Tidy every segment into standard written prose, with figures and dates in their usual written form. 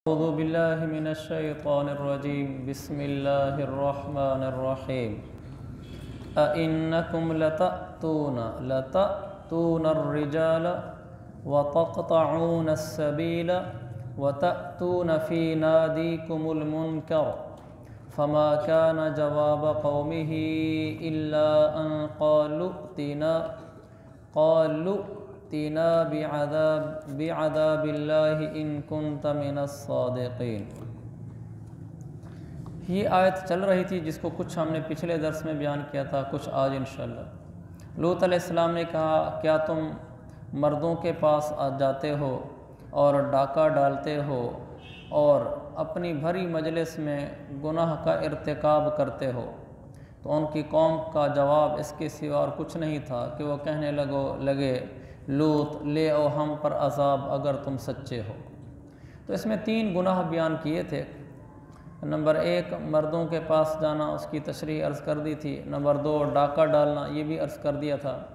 अऊज़ु बिल्लाहि मिनश्शैतानिर्रजीम बिस्मिल्लाहिर्रहमानिर्रहीम अइन्नकुम लतअतूनर-रिजाल व तक़तऊन अस्सबील व तअतून फ़ी नादीकुमुल मुनकर फ़मा कान जवाब क़ौमिही इल्ला अन क़ालू'तिना बिअज़ाबिल्लाहि इन कुन्त मिनस्सादिक़ीन। ये आयत चल रही थी जिसको कुछ हमने पिछले दर्स में बयान किया था, कुछ आज इंशाअल्लाह। लूत अलैहिस्सलाम ने कहा, क्या तुम मर्दों के पास आ जाते हो और डाका डालते हो और अपनी भरी मजलिस में गुनाह का इर्तिकाब करते हो? तो उनकी कौम का जवाब इसके सिवा और कुछ नहीं था कि वो कहने लगे लूत ले आओ हम पर अज़ाब अगर तुम सच्चे हो। तो इसमें 3 गुनाह बयान किए थे। नंबर 1 मर्दों के पास जाना, उसकी तशरीह अर्ज़ कर दी थी। नंबर 2 डाका डालना, ये भी अर्ज़ कर दिया था।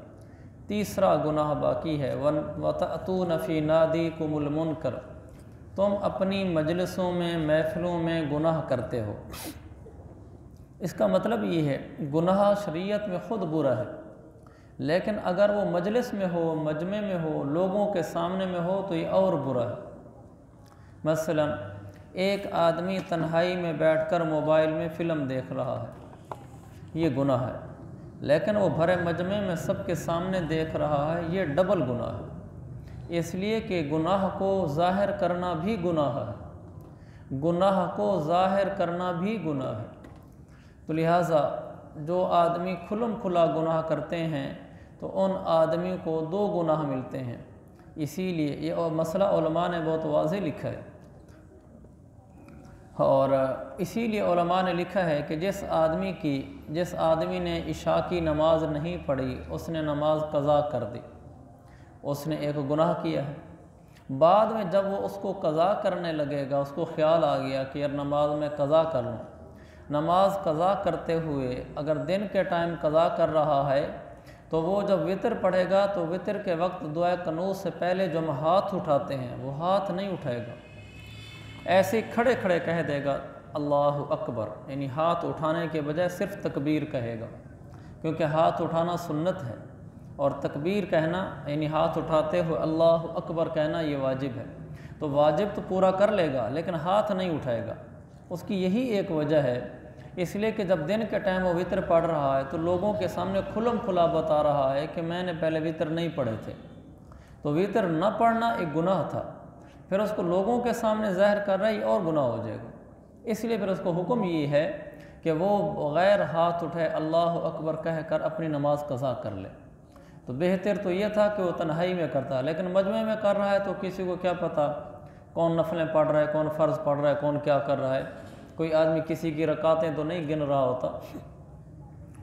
तीसरा गुनाह बाकी है, वतअतून फ़ी नादीकुमुल मुनकर, तुम अपनी मजलिसों में महफ़िलों में गुनाह करते हो। इसका मतलब ये है गुनाह शरीयत में ख़ुद बुरा है, लेकिन अगर वो मजलिस में हो, मजमे में हो, लोगों के सामने में हो तो ये और बुरा है। मसलन एक आदमी तन्हाई में बैठकर मोबाइल में फ़िल्म देख रहा है, ये गुनाह है, लेकिन वो भरे मजमे में सबके सामने देख रहा है, ये डबल गुनाह है। इसलिए कि गुनाह को ज़ाहिर करना भी गुनाह है, गुनाह को ज़ाहिर करना भी गुनाह है। तो लिहाजा जो आदमी खुलम खुला गुनाह करते हैं तो उन आदमी को 2 गुनाह मिलते हैं। इसीलिए ये मसला उलमा ने बहुत वाज़ेह लिखा है, और इसीलिए उलमा ने लिखा है कि जिस आदमी ने इशा की नमाज नहीं पढ़ी, उसने नमाज कज़ा कर दी, उसने एक गुनाह किया है। बाद में जब वो उसको कज़ा करने लगेगा, उसको ख्याल आ गया कि यार नमाज में कज़ा कर लूँ। नमाज कज़ा करते हुए अगर दिन के टाइम कज़ा कर रहा है तो वो जब वितर पढ़ेगा तो वितर के वक्त दुआ कनूत से पहले जो हम हाथ उठाते हैं वो हाथ नहीं उठाएगा, ऐसे खड़े खड़े कह देगा अल्लाहु अकबर, यानी हाथ उठाने के बजाय सिर्फ तकबीर कहेगा, क्योंकि हाथ उठाना सुन्नत है और तकबीर कहना यानी हाथ उठाते हुए अल्लाहु अकबर कहना ये वाजिब है। तो वाजिब तो पूरा कर लेगा लेकिन हाथ नहीं उठाएगा। उसकी यही एक वजह है, इसलिए कि जब दिन के टाइम वो वितर पढ़ रहा है तो लोगों के सामने खुलम खुला बता रहा है कि मैंने पहले वितर नहीं पढ़े थे। तो वितर न पढ़ना एक गुनाह था, फिर उसको लोगों के सामने ज़ाहिर कर रहा है और गुनाह हो जाएगा। इसलिए फिर उसको हुक्म ये है कि वो गैर हाथ उठाए अल्लाह अकबर कह कर अपनी नमाज कज़ा कर ले। तो बेहतर तो ये था कि वो तन्हाई में करता है, लेकिन मजमे में कर रहा है तो किसी को क्या पता कौन नफलें पढ़ रहा है, कौन फ़र्ज़ पढ़ रहा है, कौन क्या कर रहा है। कोई आदमी किसी की रकातें तो नहीं गिन रहा होता,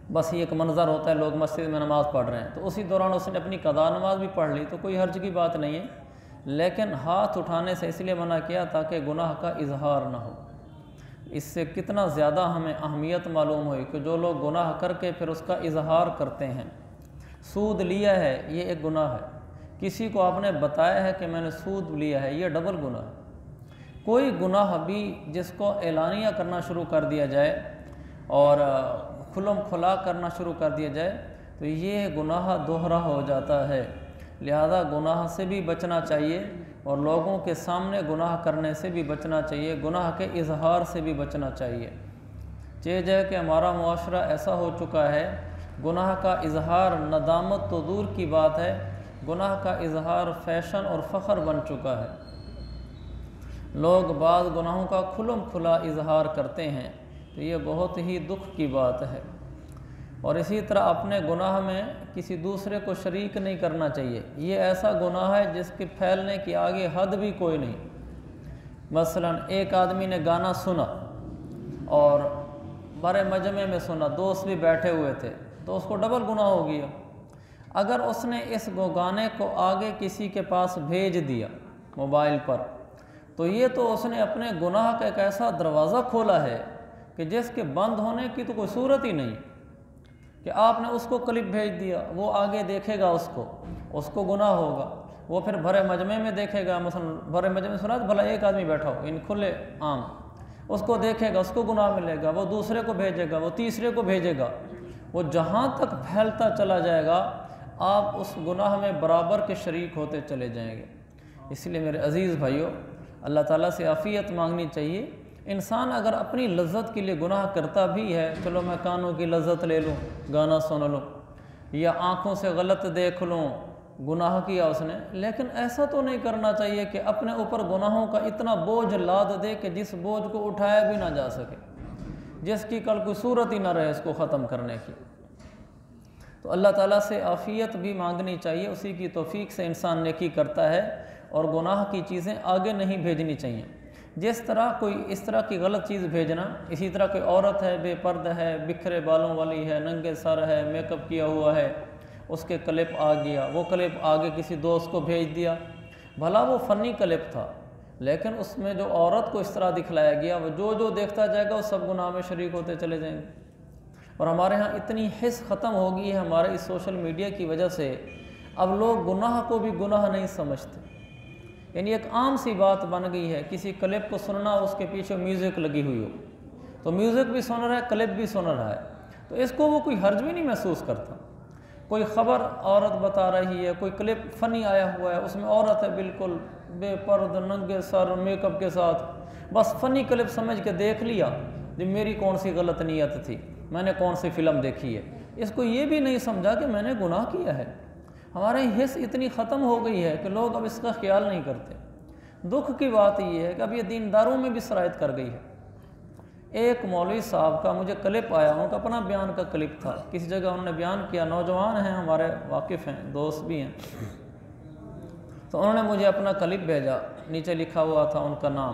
बस ये एक मंज़र होता है लोग मस्जिद में नमाज़ पढ़ रहे हैं, तो उसी दौरान उसने अपनी कज़ा नमाज भी पढ़ ली तो कोई हर्ज की बात नहीं है। लेकिन हाथ उठाने से इसलिए मना किया ताकि गुनाह का इजहार ना हो। इससे कितना ज़्यादा हमें अहमियत मालूम हुई कि जो लोग गुनाह करके फिर उसका इजहार करते हैं। सूद लिया है ये एक गुनाह है, किसी को आपने बताया है कि मैंने सूद लिया है, ये डबल गुनाह है। कोई गुनाह भी जिसको एलानिया करना शुरू कर दिया जाए और खुलम खुला करना शुरू कर दिया जाए तो ये गुनाह दोहरा हो जाता है। लिहाजा गुनाह से भी बचना चाहिए और लोगों के सामने गुनाह करने से भी बचना चाहिए, गुनाह के इजहार से भी बचना चाहिए। चीज़ है कि हमारा मुआशरा ऐसा हो चुका है, गुनाह का इजहार नदामत तो दूर की बात है, गुनाह का इजहार फ़ैशन और फ़ख्र बन चुका है। लोग बाद गुनाहों का खुलम खुला इजहार करते हैं, तो ये बहुत ही दुख की बात है। और इसी तरह अपने गुनाह में किसी दूसरे को शरीक नहीं करना चाहिए। ये ऐसा गुनाह है जिसके फैलने की आगे हद भी कोई नहीं। मसलन एक आदमी ने गाना सुना और बड़े मजमे में सुना, दोस्त भी बैठे हुए थे, तो उसको डबल गुनाह हो गया। अगर उसने इस गाने को आगे किसी के पास भेज दिया मोबाइल पर, तो ये तो उसने अपने गुनाह का एक ऐसा दरवाज़ा खोला है कि जिसके बंद होने की तो कोई सूरत ही नहीं। कि आपने उसको क्लिप भेज दिया, वो आगे देखेगा उसको गुनाह होगा। वो फिर भरे मजमे में देखेगा, मसलन भरे मजमे में सुना तो भला एक आदमी बैठा हो इन खुले आम, उसको देखेगा, उसको गुनाह मिलेगा, वो दूसरे को भेजेगा, वो तीसरे को भेजेगा, वो जहाँ तक फैलता चला जाएगा आप उस गुनाह में बराबर के शरीक होते चले जाएंगे। इसलिए मेरे अज़ीज़ भाइयों, अल्लाह ताला से आफ़ियत मांगनी चाहिए। इंसान अगर अपनी लज्जत के लिए गुनाह करता भी है, चलो मैं कानों की लज्जत ले लूँ, गाना सुन लूँ, या आँखों से गलत देख लूँ, गुनाह किया उसने, लेकिन ऐसा तो नहीं करना चाहिए कि अपने ऊपर गुनाहों का इतना बोझ लाद दे कि जिस बोझ को उठाया भी ना जा सके, जिसकी कल कोई सूरत ही ना रहे इसको ख़त्म करने की। तो अल्लाह ताला से आफ़ियत भी मांगनी चाहिए, उसी की तौफीक से इंसान नेकी करता है और गुनाह की चीज़ें आगे नहीं भेजनी चाहिए। जिस तरह कोई इस तरह की गलत चीज़ भेजना, इसी तरह कोई औरत है, बेपर्दा है, बिखरे बालों वाली है, नंगे सर है, मेकअप किया हुआ है, उसके क्लिप आ गया, वो क्लिप आगे किसी दोस्त को भेज दिया, भला वो फ़नी क्लिप था, लेकिन उसमें जो औरत को इस तरह दिखलाया गया, वो जो देखता जाएगा वो सब गुनाह में शरीक होते चले जाएंगे। और हमारे यहाँ इतनी हिस्स ख़त्म हो गई है हमारे इस सोशल मीडिया की वजह से, अब लोग गुनाह को भी गुनाह नहीं समझते। यानी एक आम सी बात बन गई है, किसी क्लिप को सुनना, उसके पीछे म्यूज़िक लगी हुई हो, तो म्यूज़िक भी सुन रहा है, क्लिप भी सुन रहा है, तो इसको वो कोई हर्ज भी नहीं महसूस करता। कोई ख़बर औरत बता रही है, कोई क्लिप फ़नी आया हुआ है, उसमें औरत है बिल्कुल बेपर्द, नंगे सर, मेकअप के साथ, बस फ़नी क्लिप समझ के देख लिया कि मेरी कौन सी गलत नीयत थी, मैंने कौन सी फ़िल्म देखी है। इसको ये भी नहीं समझा कि मैंने गुनाह किया है। हमारे हिस्स इतनी ख़त्म हो गई है कि लोग अब इसका ख्याल नहीं करते। दुख की बात ये है कि अब ये दीनदारों में भी सरायत कर गई है। एक मौलवी साहब का मुझे क्लिप आया, उनका अपना बयान का क्लिप था, किसी जगह उन्होंने बयान किया, नौजवान हैं हमारे, वाकिफ़ हैं, दोस्त भी हैं, तो उन्होंने मुझे अपना क्लिप भेजा, नीचे लिखा हुआ था उनका नाम,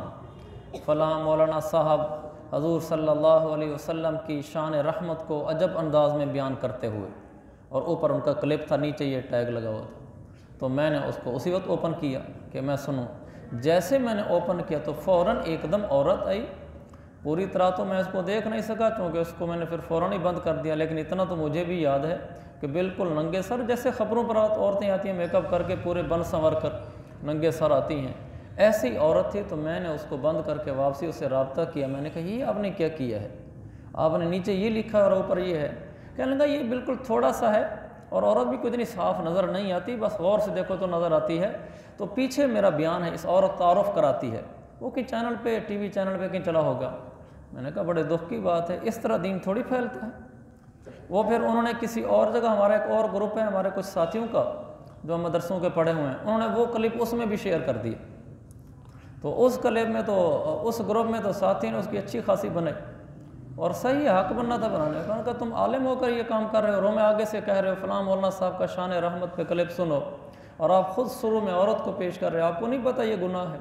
फ़लाँ मौलाना साहब हजूर सल्लल्लाहु अलैहि वसल्लम की शान रहमत को अजब अंदाज में बयान करते हुए, और ऊपर उनका क्लिप था, नीचे ये टैग लगा हुआ था। तो मैंने उसको उसी वक्त ओपन किया कि मैं सुनूं। जैसे मैंने ओपन किया तो फ़ौरन एकदम औरत आई, पूरी तरह तो मैं उसको देख नहीं सका क्योंकि उसको मैंने फिर फ़ौरन ही बंद कर दिया, लेकिन इतना तो मुझे भी याद है कि बिल्कुल नंगे सर, जैसे ख़बरों पर औरतें आती हैं मेकअप करके पूरे बन संवर कर नंगे सर आती हैं, ऐसी औरत थी। तो मैंने उसको बंद करके वापसी उससे रब्ता किया, मैंने कहा ये आपने क्या किया है, आपने नीचे ये लिखा और ऊपर ये है। कहने लगा ये बिल्कुल थोड़ा सा है और औरत भी कोई इतनी साफ़ नज़र नहीं आती, बस गौर से देखो तो नज़र आती है। तो पीछे मेरा बयान है, इस औरत तारुफ कराती है, वो कि चैनल पे, टीवी चैनल पे कहीं चला होगा। मैंने कहा बड़े दुख की बात है, इस तरह दीन थोड़ी फैलता है। वो फिर उन्होंने किसी और जगह, हमारा एक और ग्रुप है हमारे कुछ साथियों का जो मदरसों के पढ़े हुए हैं, उन्होंने वो क्लिप उसमें भी शेयर कर दिया। तो उस क्लिप में तो, उस ग्रुप में तो साथी ने उसकी अच्छी खासी बनाई, और सही है, हक बनना था बनाने का। उन्होंने कहा तुम आलिम होकर ये काम कर रहे हो, रोमे आगे से कह रहे हो फ़लाँ मौलाना साहब का शान रहमत पे क्लिप सुनो, और आप ख़ुद शुरू में औरत को पेश कर रहे हो, आपको नहीं पता ये गुनाह है।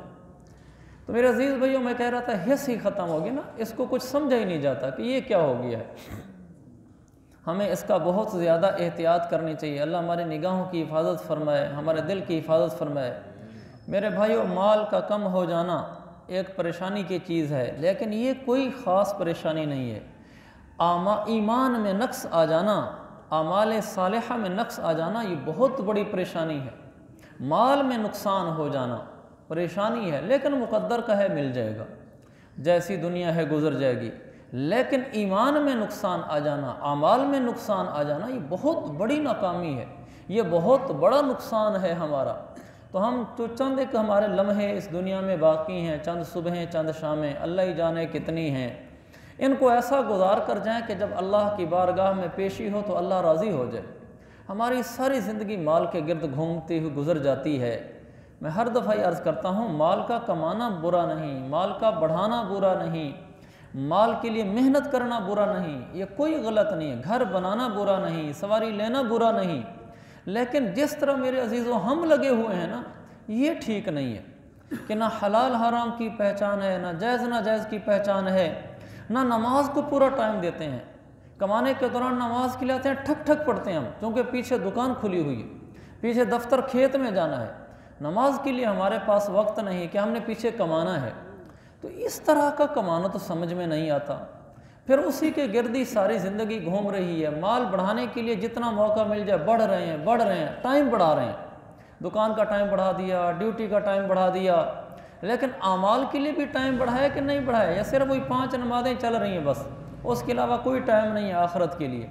तो मेरे अजीज़ भाइयों, मैं कह रहा था हिस्स ही ख़त्म होगी ना, इसको कुछ समझा ही नहीं जाता कि ये क्या हो गया है। हमें इसका बहुत ज़्यादा एहतियात करनी चाहिए। अल्लाह हमारी निगाहों की हिफाजत फरमाए, हमारे दिल की हिफाजत फरमाए। मेरे भाइयों, माल का कम हो जाना एक परेशानी की चीज़ है, लेकिन ये कोई ख़ास परेशानी नहीं है। ईमान में नक्स आ जाना, आमाल सालिहा में नक्स आ जाना, ये बहुत बड़ी परेशानी है। माल में नुकसान हो जाना परेशानी है, लेकिन मुक़द्दर का है, मिल जाएगा, जैसी दुनिया है गुजर जाएगी। लेकिन ईमान में नुकसान आ जाना, आमाल में नुकसान आ जाना, ये बहुत बड़ी नाकामी है, ये बहुत बड़ा नुकसान है हमारा। तो हम तो चंद एक हमारे लम्हे इस दुनिया में बाकी हैं, चंद सुबहें, चंद शामें, अल्लाह ही जाने कितनी हैं, इनको ऐसा गुजार कर जाएं कि जब अल्लाह की बारगाह में पेशी हो तो अल्लाह राज़ी हो जाए। हमारी सारी ज़िंदगी माल के गिर्द घूमती हुई गुजर जाती है। मैं हर दफ़ा ही अर्ज़ करता हूँ, माल का कमाना बुरा नहीं, माल का बढ़ाना बुरा नहीं, माल के लिए मेहनत करना बुरा नहीं, ये कोई गलत नहीं है, घर बनाना बुरा नहीं, सवारी लेना बुरा नहीं, लेकिन जिस तरह मेरे अजीज़ों हम लगे हुए हैं ना, ये ठीक नहीं है कि ना हलाल हराम की पहचान है, ना जायज़ नाजायज़ की पहचान है, ना नमाज को पूरा टाइम देते हैं। कमाने के दौरान नमाज के लिए आते हैं, ठक ठक पढ़ते हैं हम, क्योंकि पीछे दुकान खुली हुई है, पीछे दफ्तर खेत में जाना है, नमाज के लिए हमारे पास वक्त नहीं कि हमने पीछे कमाना है। तो इस तरह का कमाना तो समझ में नहीं आता। फिर उसी के गिर्दी सारी ज़िंदगी घूम रही है। माल बढ़ाने के लिए जितना मौका मिल जाए बढ़ रहे हैं, टाइम बढ़ा रहे हैं, दुकान का टाइम बढ़ा दिया, ड्यूटी का टाइम बढ़ा दिया, लेकिन आमाल के लिए भी टाइम बढ़ाया कि नहीं बढ़ाया, या सिर्फ वही 5 नमाज़ें चल रही हैं बस, उसके अलावा कोई टाइम नहीं है आखिरत के लिए।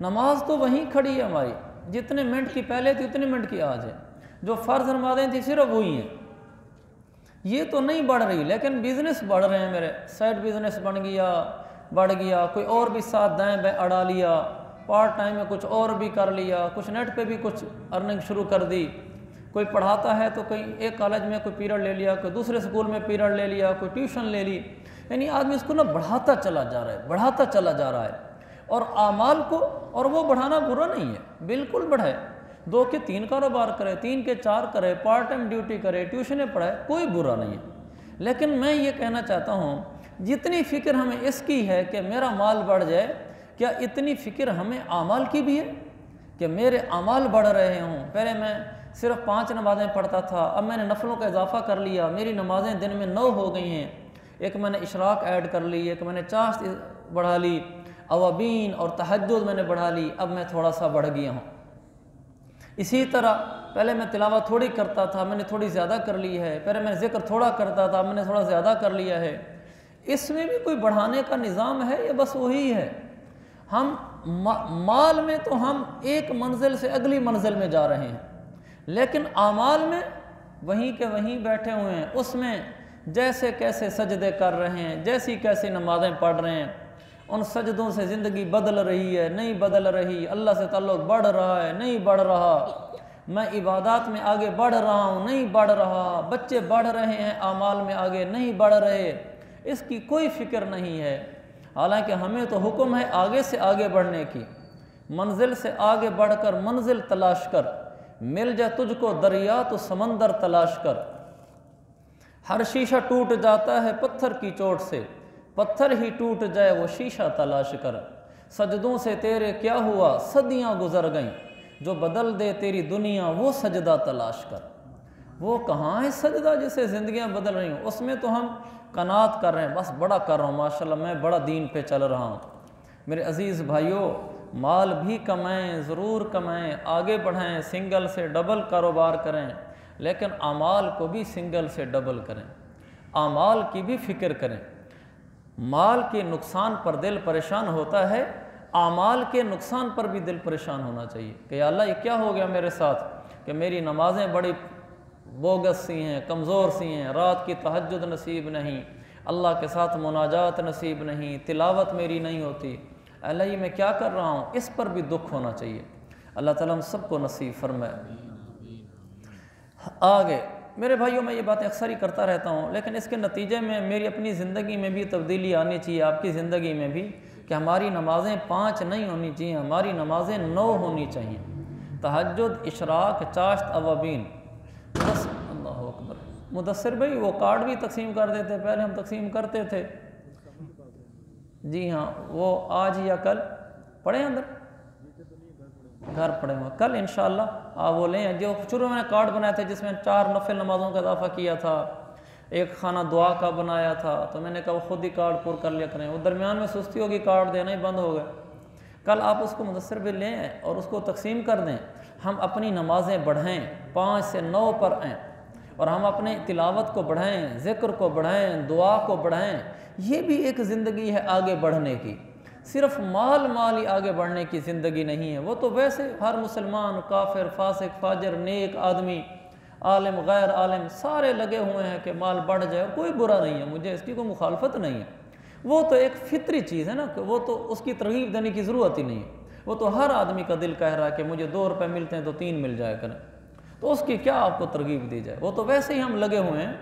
नमाज तो वहीं खड़ी है हमारी, जितने मिनट की पहले थी उतने मिनट की आज है। जो फ़र्ज़ नमाज़ें थी सिर्फ वही हैं, ये तो नहीं बढ़ रही। लेकिन बिज़नेस बढ़ रहे हैं मेरे, साइड बिज़नेस बन गया, बढ़ गया, कोई और भी साथ दाएँ बाएँ अड़ा लिया, पार्ट टाइम में कुछ और भी कर लिया, कुछ नेट पे भी कुछ अर्निंग शुरू कर दी। कोई पढ़ाता है तो कहीं एक कॉलेज में कोई पीरियड ले लिया, कोई दूसरे स्कूल में पीरियड ले लिया, कोई ट्यूशन ले ली, यानी आदमी इसको ना बढ़ाता चला जा रहा है, बढ़ाता चला जा रहा है। और आमाल को, और वो बढ़ाना बुरा नहीं है, बिल्कुल बढ़ाए, 2 के 3 कारोबार करे, 3 के 4 करे, पार्ट टाइम ड्यूटी करे, ट्यूशनें पढ़ाए, कोई बुरा नहीं है। लेकिन मैं ये कहना चाहता हूँ, जितनी फ़िक्र हमें इसकी है कि मेरा माल बढ़ जाए, क्या इतनी फ़िक्र हमें आमाल की भी है कि मेरे आमाल बढ़ रहे हों। पहले मैं सिर्फ 5 नमाज़ें पढ़ता था, अब मैंने नफलों का इजाफा कर लिया, मेरी नमाज़ें दिन में 9 हो गई हैं, एक मैंने इशराक ऐड कर ली, एक मैंने चाश्त बढ़ा ली, अवाबीन और तहज्जुद मैंने बढ़ा ली, अब मैं थोड़ा सा बढ़ गया हूँ। इसी तरह पहले मैं तिलावत थोड़ी करता था, मैंने थोड़ी ज़्यादा कर ली है, पहले मैं ज़िक्र थोड़ा करता था, मैंने थोड़ा ज़्यादा कर लिया है। इसमें भी कोई बढ़ाने का निज़ाम है या बस वही है? हम माल में तो हम एक मंजिल से अगली मंजिल में जा रहे हैं, लेकिन आमाल में वहीं के वहीं बैठे हुए हैं, उसमें जैसे कैसे सजदे कर रहे हैं, जैसी कैसी नमाज़ें पढ़ रहे हैं, उन सजदों से ज़िंदगी बदल रही है, नहीं बदल रही, अल्लाह से ताल्लुक़ बढ़ रहा है, नहीं बढ़ रहा, मैं इबादत में आगे बढ़ रहा हूँ, नहीं बढ़ रहा, बच्चे बढ़ रहे हैं आमाल में आगे, नहीं बढ़ रहे, इसकी कोई फ़िक्र नहीं है। हालांकि हमें तो हुक्म है आगे से आगे बढ़ने की, मंजिल से आगे बढ़कर मंजिल तलाश कर, मिल जाए तुझको दरिया तो समंदर तलाश कर। हर शीशा टूट जाता है पत्थर की चोट से, पत्थर ही टूट जाए वो शीशा तलाश कर। सजदों से तेरे क्या हुआ, सदियां गुजर गईं, जो बदल दे तेरी दुनिया वो सजदा तलाश कर। वो कहाँ है सजदा जिससे ज़िंदगियाँ बदल रही हूँ? उसमें तो हम कनात कर रहे हैं, बस बड़ा कर रहा हूँ, माशाल्लाह मैं बड़ा दीन पे चल रहा हूँ। मेरे अज़ीज़ भाइयों, माल भी कमाएं, ज़रूर कमाएं, आगे बढ़ाएं, सिंगल से डबल कारोबार करें, लेकिन आमाल को भी सिंगल से डबल करें, आमाल की भी फ़िक्र करें। माल के नुकसान पर दिल परेशान होता है, आमाल के नुकसान पर भी दिल परेशान होना चाहिए कि या अल्लाह ये क्या हो गया मेरे साथ कि मेरी नमाज़ें बड़ी बोगस सी हैं, कमज़ोर सी हैं, रात की तहज्जुद नसीब नहीं, अल्लाह के साथ मुनाजात नसीब नहीं, तिलावत मेरी नहीं होती, अल्लाह ये मैं क्या कर रहा हूँ, इस पर भी दुख होना चाहिए। अल्लाह ताला हम सबको नसीब फरमाए। आगे मेरे भाइयों, मैं ये बातें अक्सर ही करता रहता हूँ, लेकिन इसके नतीजे में मेरी अपनी ज़िंदगी में भी तब्दीली आनी चाहिए, आपकी ज़िंदगी में भी, कि हमारी नमाज़ें 5 नहीं होनी चाहिए, हमारी नमाज़ें 9 होनी चाहिए। तहज्जुद, इशराक, चाश्त, अवाबीन। अल्लाहु अकबर। मुदस्सिर भाई वो कार्ड भी तकसीम कर देते, पहले हम तकसीम करते थे। जी हाँ, वो आज या कल पढ़े अंदर, घर पड़े हुए, कल इंशाअल्लाह आप वो लें। जो शुरू में मैंने कार्ड बनाए थे जिसमें 4 नफिल नमाज़ों का इजाफा किया था, एक खाना दुआ का बनाया था, तो मैंने कहा वो खुद ही कार्ड पुर कर लिया करें, वो दरमियान में सुस्ती होगी, कार्ड देना ही बंद हो गया। कल आप उसको मुदस्सिर भी लें और उसको तकसीम कर दें। हम अपनी नमाज़ें बढ़ाएँ, 5 से 9 पर आएँ, और हम अपने तिलावत को बढ़ाएँ, ज़िक्र को बढ़ाएँ, दुआ को बढ़ाएँ। ये भी एक ज़िंदगी है आगे बढ़ने की, सिर्फ माल ही आगे बढ़ने की ज़िंदगी नहीं है। वो तो वैसे हर मुसलमान, काफिर, फासिक, फाजिर, नेक आदमी, आलिम, गैर आलिम, सारे लगे हुए हैं कि माल बढ़ जाए, कोई बुरा नहीं है, मुझे इसकी कोई मुखालफत नहीं है। वो तो एक फितरी चीज़ है ना, कि वो तो उसकी तरगीब देने की ज़रूरत ही नहीं है। वो तो हर आदमी का दिल कह रहा है कि मुझे 2 रुपये मिलते हैं तो 3 मिल जाए करें, तो उसकी क्या आपको तरगीब दी जाए। वो तो वैसे ही हम लगे हुए हैं,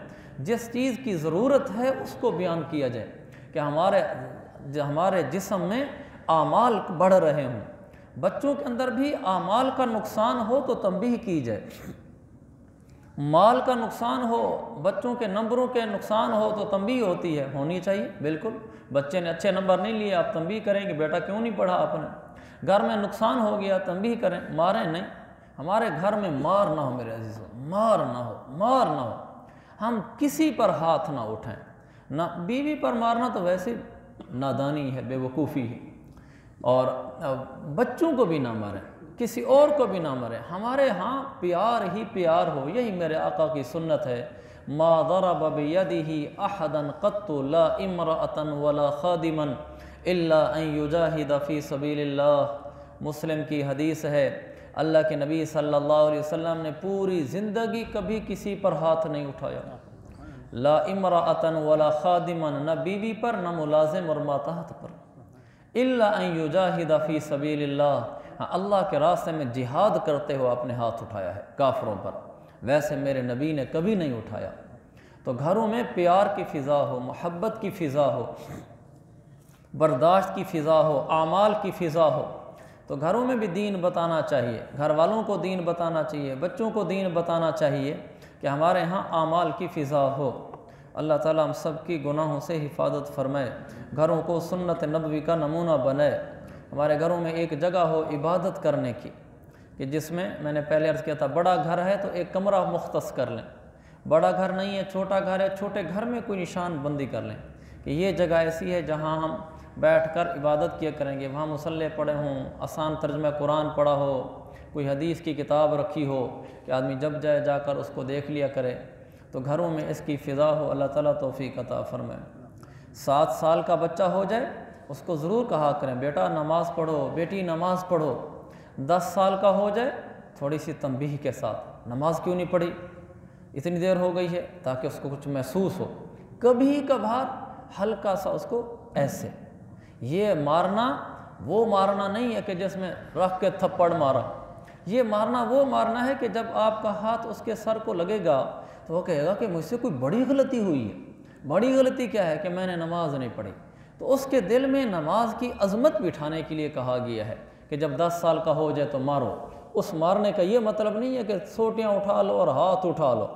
जिस चीज़ की ज़रूरत है उसको बयान किया जाए कि हमारे जिस्म में आमाल बढ़ रहे हों, बच्चों के अंदर भी आमाल का नुकसान हो तो तंबीह की जाए, माल का नुकसान हो, बच्चों के नंबरों के नुकसान हो तो तंबीह होती है, होनी चाहिए बिल्कुल। बच्चे ने अच्छे नंबर नहीं लिए, आप तंबीह करेंगे बेटा क्यों नहीं पढ़ा आपने। घर में नुकसान हो गया, तंबीह करें, मारें नहीं। हमारे घर में मार ना हो मेरे अजीज़ों, मार ना हो, हम किसी पर हाथ ना उठाएं, ना बीवी पर मारना तो वैसे नादानी है, बेवकूफ़ी है, और बच्चों को भी ना मारें। किसी और को भी ना मरे, हमारे यहाँ प्यार ही प्यार हो, यही मेरे आका की सुन्नत है। मा ज़रब बियदिही अहदन क़त्तु ला इम्रअतन वला ख़ादिमन इल्ला अन युजाहिद फ़ी सबीलिल्लाह। मुस्लिम की हदीस है, अल्लाह के नबी सल्लल्लाहु अलैहि वसल्लम ने पूरी ज़िंदगी कभी किसी पर हाथ नहीं उठाया, ला इम्रअतन वला ख़ादिमन, न बीवी पर न मुलाजिम और मातहत पर, इल्ला अन युजाहिद फ़ी सबीलिल्लाह, हाँ अल्लाह के रास्ते में जिहाद करते हुए अपने हाथ उठाया है काफरों पर, वैसे मेरे नबी ने कभी नहीं उठाया। तो घरों में प्यार की फ़िज़ा हो, मोहब्बत की फ़िज़ा हो, बर्दाश्त की फ़िज़ा हो, आमाल की फ़िज़ा हो। तो घरों में भी दीन बताना चाहिए, घर वालों को दीन बताना चाहिए, बच्चों को दीन बताना चाहिए कि हमारे यहाँ आमाल की फ़िज़ा हो। अल्लाह ताला हम सब की गुनाहों से हिफाजत फरमाए, घरों को सुन्नत नबवी का नमूना बनाए। हमारे घरों में एक जगह हो इबादत करने की, कि जिसमें मैंने पहले अर्ज़ किया था, बड़ा घर है तो एक कमरा मुख्तस कर लें, बड़ा घर नहीं है छोटा घर है, छोटे घर में कोई निशान बंदी कर लें कि ये जगह ऐसी है जहाँ हम बैठकर इबादत किया करेंगे, वहाँ मुसल्ले पड़े हों, आसान तर्जुमा कुरान पढ़ा हो, कोई हदीस की किताब रखी हो कि आदमी जब जाए जाकर उसको देख लिया करे। तो घरों में इसकी फ़िज़ा हो, अल्लाह ताला तौफ़ीक़ अता फ़रमाए। 7 साल का बच्चा हो जाए उसको ज़रूर कहा करें, बेटा नमाज़ पढ़ो, बेटी नमाज़ पढ़ो। 10 साल का हो जाए थोड़ी सी तंबीह के साथ, नमाज क्यों नहीं पढ़ी, इतनी देर हो गई है, ताकि उसको कुछ महसूस हो। कभी कभार हल्का सा उसको ऐसे, ये मारना वो मारना नहीं है कि जिसमें रख के थप्पड़ मारा, ये मारना वो मारना है कि जब आपका हाथ उसके सर को लगेगा तो वो कहेगा कि मुझसे कोई बड़ी गलती हुई है। बड़ी गलती क्या है कि मैंने नमाज नहीं पढ़ी। तो उसके दिल में नमाज की अजमत बिठाने के लिए कहा गया है कि जब 10 साल का हो जाए तो मारो। उस मारने का ये मतलब नहीं है कि सोटियाँ उठा लो और हाथ उठा लो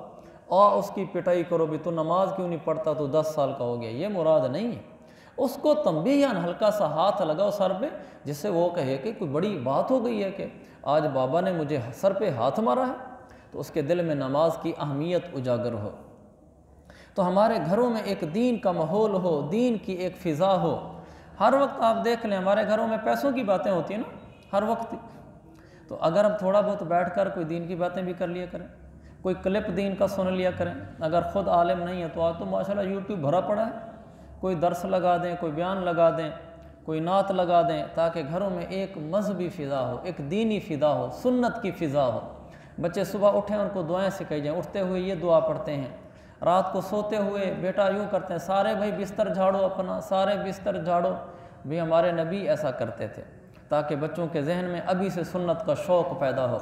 और उसकी पिटाई करो, भी तो नमाज क्यों नहीं पढ़ता, तो 10 साल का हो गया, ये मुराद नहीं है। उसको तंबीहन हल्का सा हाथ लगाओ सर पे, जिससे वो कहे कि कोई बड़ी बात हो गई है कि आज बाबा ने मुझे सर पे हाथ मारा है, तो उसके दिल में नमाज की अहमियत उजागर हो। तो हमारे घरों में एक दीन का माहौल हो, दीन की एक फ़िज़ा हो। हर वक्त आप देख लें हमारे घरों में पैसों की बातें होती हैं ना, हर वक्त। तो अगर हम थोड़ा बहुत बैठकर कोई दीन की बातें भी कर लिया करें, कोई क्लिप दीन का सुन लिया करें। अगर ख़ुद आलिम नहीं है तो आज तो माशाल्लाह यूट्यूब भरा पड़ा है, कोई दर्स लगा दें, कोई बयान लगा दें, कोई नात लगा दें, ताकि घरों में एक मजहबी फ़िज़ा हो, एक दीनी फ़िज़ा हो, सुन्नत की फ़िज़ा हो। बच्चे सुबह उठें उनको दुआएं सिखाई जाएँ, उठते हुए ये दुआ पढ़ते हैं, रात को सोते हुए बेटा यूँ करते हैं, सारे भाई बिस्तर झाड़ो अपना, सारे बिस्तर झाड़ो। भी हमारे नबी ऐसा करते थे, ताकि बच्चों के जहन में अभी से सुन्नत का शौक़ पैदा हो।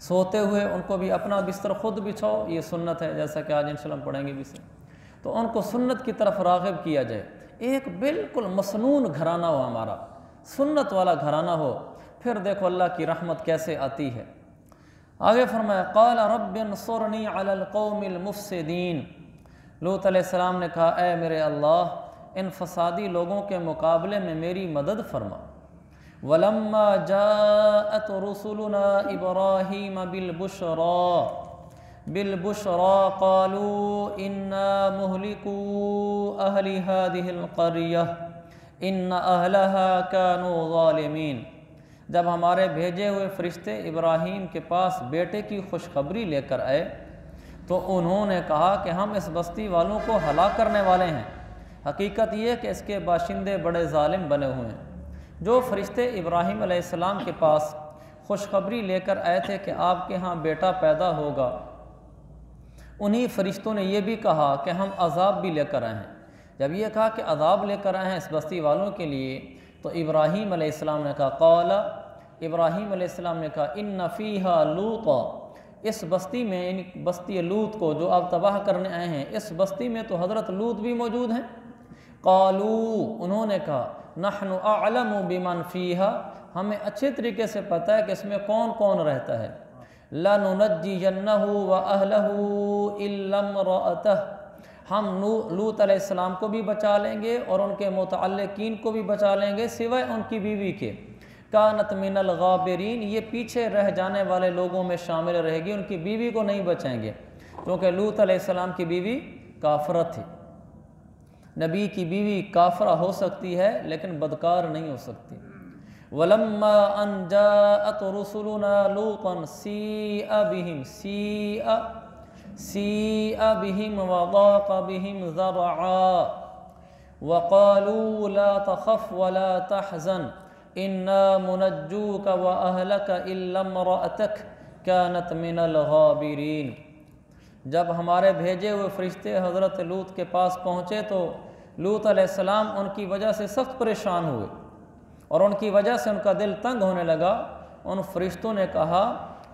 सोते हुए उनको भी अपना बिस्तर ख़ुद बिछाओ, ये सुन्नत है, जैसा कि आज इंशाअल्लाह हम पढ़ेंगे भी से। तो उनको सुन्नत की तरफ राग़िब किया जाए। एक बिल्कुल मसनून घराना हो हमारा, सुन्नत वाला घराना हो, फिर देखो अल्लाह की रहमत कैसे आती है। आगे फरमाया, क़ाल रब्बिन्सुरनी अलल क़ौमिल मुफ़्सिदीन। लूत अलैहिस्सलाम ने कहा, ऐ मेरे अल्लाह, इन फसादी लोगों के मुकाबले में मेरी मदद फरमा। वलम्मा जाअत रुसुलुना इब्राहीम बिलबुशरा क़ालू इन्ना मुहलिकू अहलि हादिहिल क़र्यह इन्न अहलहा कानू ज़ालिमीन। जब हमारे भेजे हुए फ़रिश्ते इब्राहीम के पास बेटे की खुशखबरी लेकर आए तो उन्होंने कहा कि हम इस बस्ती वालों को हलाक करने वाले हैं। हकीकत ये कि इसके बाशिंदे बड़े ज़ालिम बने हुए हैं। जो फ़रिश्ते इब्राहीम अलैहिस्सलाम के पास खुशखबरी लेकर आए थे कि आपके यहाँ बेटा पैदा होगा, उन्हीं फ़रिश्तों ने यह भी कहा कि हम अज़ाब भी लेकर आए हैं। जब ये कहा कि अज़ाब लेकर आए हैं इस बस्ती वालों के लिए, तो इब्राहीम अलैहिस्सलाम ने कहा, क़ाला, इब्राहीम अलैहिस्सलाम ने कहा, इन्न फ़ीहा लूता, इस बस्ती में, इन बस्ती लूत को जो आप तबाह करने आए हैं, इस बस्ती में तो हज़रत लूत भी मौजूद हैं। क़ालू, उन्होंने कहा, नहनु अअलमु बिमन फ़ीहा, हमें अच्छे तरीके से पता है कि इसमें कौन कौन रहता है। लनुनज्जियन्नहु व अहलहु इल्ला इम्रअतह, हम लूत अलैहिस्सलाम को भी बचा लेंगे और उनके मुतअल्लिकीन को भी बचा लेंगे सिवाय उनकी बीवी के। कानत मिनल गाबिरीन, ये पीछे रह जाने वाले लोगों में शामिल रहेगी, उनकी बीवी को नहीं बचाएंगे, क्योंकि लूत अलैहिस्सलाम की बीवी काफरा थी। नबी की बीवी काफरा हो सकती है लेकिन बदकार नहीं हो सकती। वलम्मा अन जाअत रुसुलुना लूतन सीअ बिहिम वदाक़ बिहिम ज़रअ वक़ालू ला तख़फ़ वला तहज़न इन्ना मुनज्जूक व अहलक इल्ला इम्रअतक कानत मिनल गाबिरीन। जब हमारे भेजे हुए फरिश्ते हज़रत लूत के पास पहुँचे तो लूत अलैहिस्सलाम उनकी वजह से सख्त परेशान हुए और उनकी वजह से उनका दिल तंग होने लगा। उन फरिश्तों ने कहा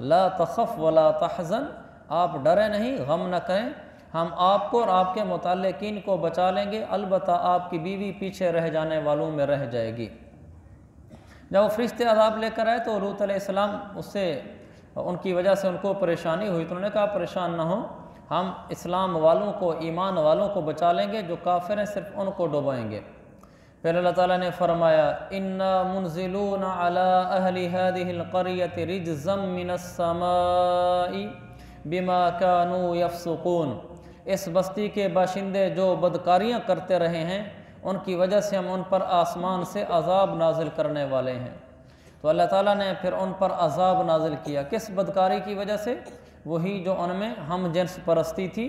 ला तख़फ़ वला तहज़न, आप डरे नहीं, गम न करें, हम आपको और आपके मुतल्लिकीन को बचा लेंगे, अलबत्ता आपकी बीवी पीछे रह जाने वालों में रह जाएगी। जब वो फरिश्ते अज़ाब लेकर आए तो लूत अलैहिस्सलाम उससे उनकी वजह से उनको परेशानी हुई तो उन्होंने कहा परेशान ना हो, हम इस्लाम वालों को, ईमान वालों को बचा लेंगे, जो काफिर हैं सिर्फ उनको डुबाएंगे। फिर अल्लाह ताला ने फरमाया इन्ना मुनज़िलून अला अहली हादिहिल क़रियति रिज्ज़म मिनस समाई बिमा कानू यफ़्सुक़ून। इस बस्ती के बाशिंदे जो बदकारियाँ करते रहे हैं उनकी वजह से हम उन पर आसमान से अज़ाब नाजिल करने वाले हैं। तो अल्लाह ताला ने फिर उन पर अज़ाब नाजिल किया। किस बदकारी की वजह से? वही जो उनमें हम जिन्स परस्ती थी।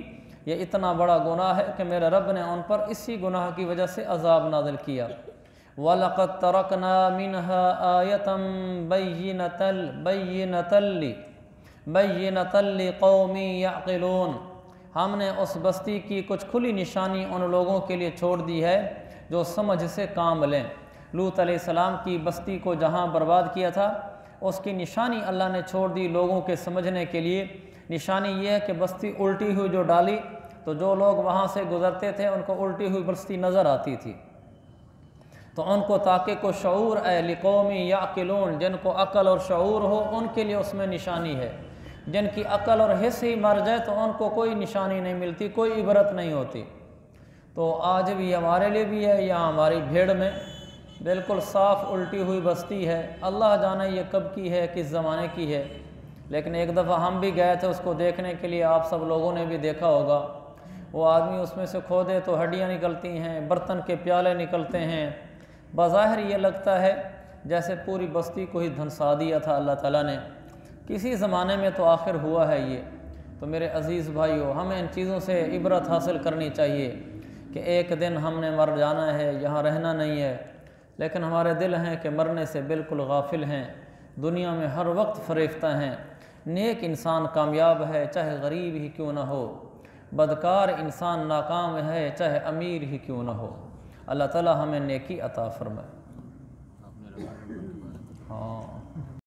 ये इतना बड़ा गुनाह है कि मेरे रब ने उन पर इसी गुनाह की वजह से अज़ाब नाजिल किया। वलक़द तरकना मिनहा आयतम बय्यिनतल लिक़ौमि यअक़िलून। हमने उस बस्ती की कुछ खुली निशानी उन लोगों के लिए छोड़ दी है जो समझ से काम लें। लूत अलैहिस्सलाम की बस्ती को जहाँ बर्बाद किया था उसकी निशानी अल्लाह ने छोड़ दी लोगों के समझने के लिए। निशानी ये है कि बस्ती उल्टी हुई जो डाली तो जो लोग वहाँ से गुज़रते थे उनको उल्टी हुई बस्ती नज़र आती थी, तो उनको ताकि को शऊर लिक़ौमि यअक़िलून, जिनको अक़ल और शऊर हो उनके लिए उसमें निशानी है। जिनकी अक़ल और हिस्स ही मर जाए तो उनको कोई निशानी नहीं मिलती, कोई इबरत नहीं होती। तो आज भी हमारे लिए भी है, यहाँ हमारी भेड़ में बिल्कुल साफ़ उल्टी हुई बस्ती है। अल्लाह जाने ये कब की है, किस ज़माने की है, लेकिन एक दफ़ा हम भी गए थे उसको देखने के लिए, आप सब लोगों ने भी देखा होगा। वो आदमी उसमें से खोदे तो हड्डियाँ निकलती हैं, बर्तन के प्याले निकलते हैं। बज़ाहिर ये लगता है जैसे पूरी बस्ती को ही धंसा दिया था अल्लाह ताला ने। किसी ज़माने में तो आखिर हुआ है ये। तो मेरे अज़ीज़ भाइयों, हमें इन चीज़ों से इबरत हासिल करनी चाहिए कि एक दिन हमने मर जाना है, यहाँ रहना नहीं है। लेकिन हमारे दिल हैं कि मरने से बिल्कुल गाफिल हैं, दुनिया में हर वक्त फरेफ्ता हैं। नेक इंसान कामयाब है चाहे गरीब ही क्यों ना हो, बदकार इंसान नाकाम है चाहे अमीर ही क्यों ना हो। अल्लाह ताला हमें नेकी अता फरमाए। हाँ।